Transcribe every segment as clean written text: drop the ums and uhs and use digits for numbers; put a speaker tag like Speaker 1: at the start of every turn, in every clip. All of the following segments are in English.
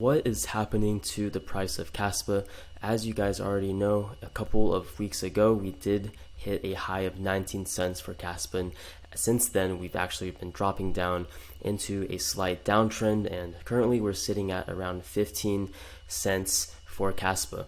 Speaker 1: what is happening to the price of Kaspa? As you guys already know, a couple of weeks ago, we did hit a high of 19 cents for Kaspa. And since then, we've actually been dropping down into a slight downtrend, and currently we're sitting at around 15 cents for Kaspa.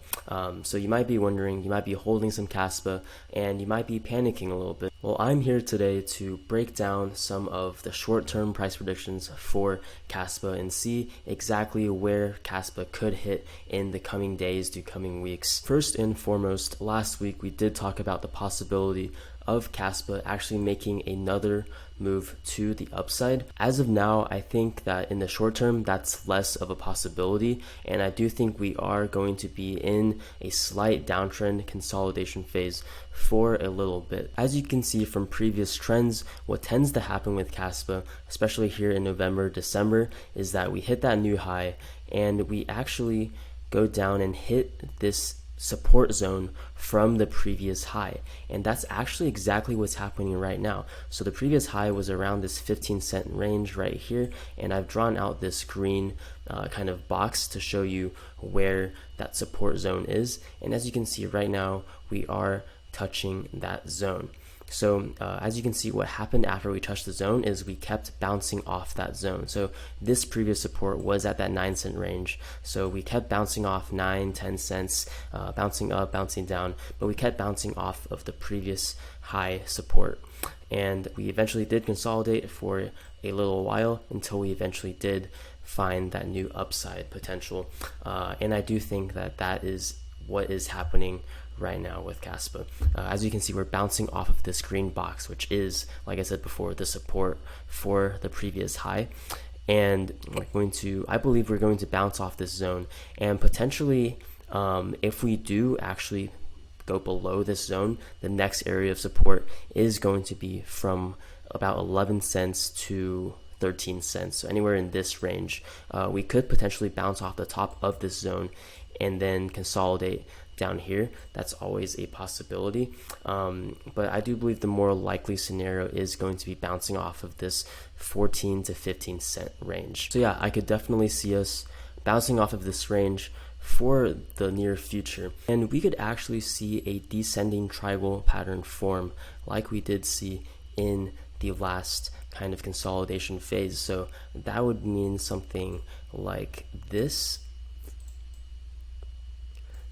Speaker 1: So you might be wondering, you might be holding some Kaspa and you might be panicking a little bit. Well, I'm here today to break down some of the short-term price predictions for Kaspa and see exactly where Kaspa could hit in the coming days to coming weeks. First and foremost, last week we did talk about the possibility of Kaspa actually making another move to the upside. As of now, I think that in the short term, that's less of a possibility, and I do think we are going to be in a slight downtrend consolidation phase for a little bit. As you can see from previous trends, what tends to happen with Kaspa, especially here in November, December, is that we hit that new high and we actually go down and hit this support zone from the previous high, and that's actually exactly what's happening right now. So the previous high was around this 15-cent range right here, and I've drawn out this green kind of box to show you where that support zone is, and as you can see right now we are touching that zone. So as you can see, what happened after we touched the zone is we kept bouncing off that zone. So this previous support was at that 9-cent range. So we kept bouncing off 9, 10 cents, bouncing up, bouncing down, but we kept bouncing off of the previous high support. And we eventually did consolidate for a little while until we eventually did find that new upside potential. And I do think that that is what is happening right now with Kaspa. As you can see, we're bouncing off of this green box, which is, like I said before, the support for the previous high. And I believe we're going to bounce off this zone, and potentially if we do actually go below this zone, the next area of support is going to be from about 11 cents to 13 cents. So anywhere in this range, we could potentially bounce off the top of this zone and then consolidate down here. That's always a possibility, but I do believe the more likely scenario is going to be bouncing off of this 14 to 15 cent range. So yeah, I could definitely see us bouncing off of this range for the near future, and we could actually see a descending triangle pattern form like we did see in the last kind of consolidation phase. So that would mean something like this.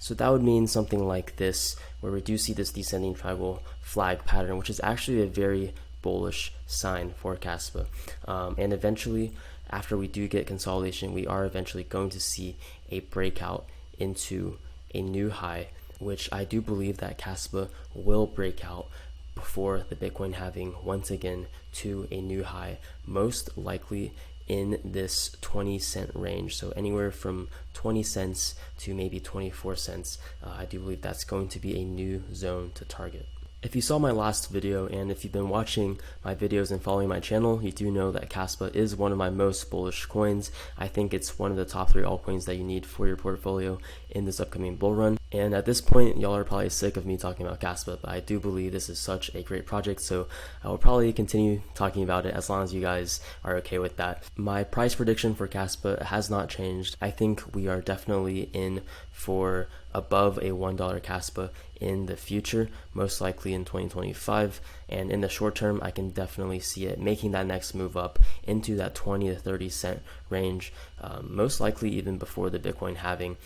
Speaker 1: So that would mean something like this, where we do see this descending triangle flag pattern, which is actually a very bullish sign for Kaspa. And eventually, after we do get consolidation, we are eventually going to see a breakout into a new high, which I do believe that Kaspa will break out before the Bitcoin halving once again to a new high, most likely in this 20-cent range. So anywhere from 20 cents to maybe 24 cents. I do believe that's going to be a new zone to target. If you saw my last video, and if you've been watching my videos and following my channel, you do know that Kaspa is one of my most bullish coins. I think it's one of the top 3 altcoins that you need for your portfolio in this upcoming bull run. And at this point, y'all are probably sick of me talking about Kaspa, but I do believe this is such a great project, so I will probably continue talking about it as long as you guys are okay with that. My price prediction for Kaspa has not changed. I think we are definitely in for above a $1 Kaspa in the future, most likely in 2025, and in the short term I can definitely see it making that next move up into that 20 to 30 cent range, most likely even before the Bitcoin halving,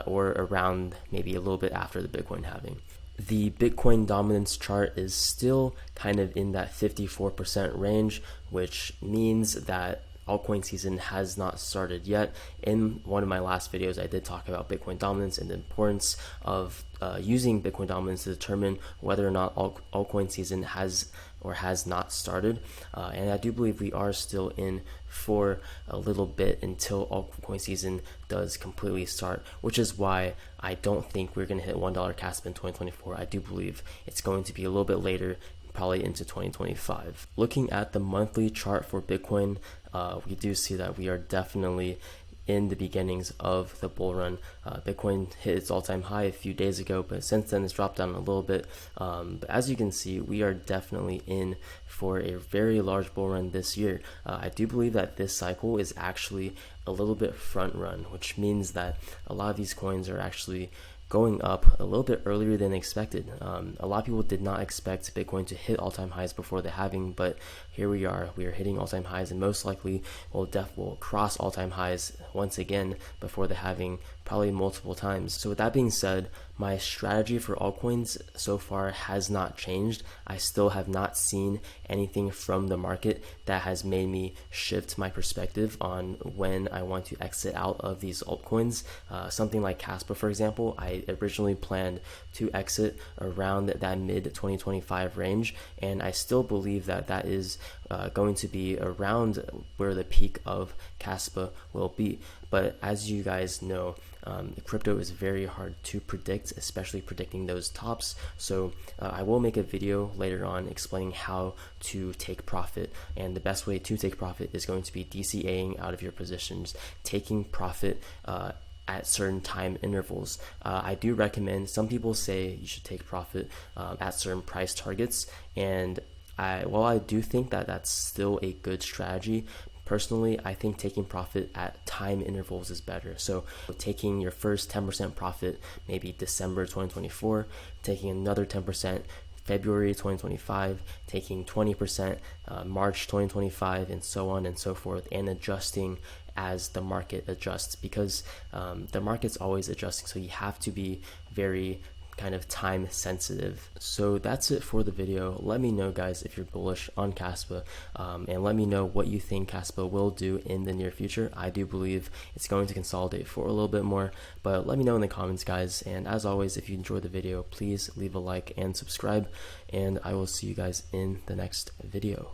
Speaker 1: or around maybe a little bit after the Bitcoin halving. The Bitcoin dominance chart is still kind of in that 54% range, which means that altcoin season has not started yet. In one of my last videos, I did talk about Bitcoin dominance and the importance of using Bitcoin dominance to determine whether or not altcoin season has or has not started. And I do believe we are still in for a little bit until altcoin season does completely start, which is why I don't think we're going to hit $1 Kaspa in 2024. I do believe it's going to be a little bit later, probably into 2025. Looking at the monthly chart for Bitcoin, we do see that we are definitely in the beginnings of the bull run. Bitcoin hit its all-time high a few days ago, but since then it's dropped down a little bit. But as you can see, we are definitely in for a very large bull run this year. I do believe that this cycle is actually a little bit front run, which means that a lot of these coins are actually going up a little bit earlier than expected. A lot of people did not expect Bitcoin to hit all-time highs before the halving, but here we are hitting all-time highs, and most likely will cross all-time highs once again before the halving, probably multiple times. So with that being said, my strategy for altcoins so far has not changed. I still have not seen anything from the market that has made me shift my perspective on when I want to exit out of these altcoins. Something like Kaspa, for example, I originally planned to exit around that mid 2025 range, and I still believe that that is going to be around where the peak of Kaspa will be. But as you guys know, crypto is very hard to predict, especially predicting those tops. So I will make a video later on explaining how to take profit, and the best way to take profit is going to be DCAing out of your positions, taking profit at certain time intervals. I do recommend, some people say you should take profit at certain price targets, and while I do think that that's still a good strategy, personally, I think taking profit at time intervals is better. So taking your first 10% profit, maybe December 2024, taking another 10% February 2025, taking 20% March 2025, and so on and so forth, and adjusting as the market adjusts, because the market's always adjusting. So you have to be very kind of time sensitive. So that's it for the video. Let me know, guys, if you're bullish on Kaspa, and let me know what you think Kaspa will do in the near future. I do believe it's going to consolidate for a little bit more, but let me know in the comments, guys. And as always, if you enjoyed the video, please leave a like and subscribe, and I will see you guys in the next video.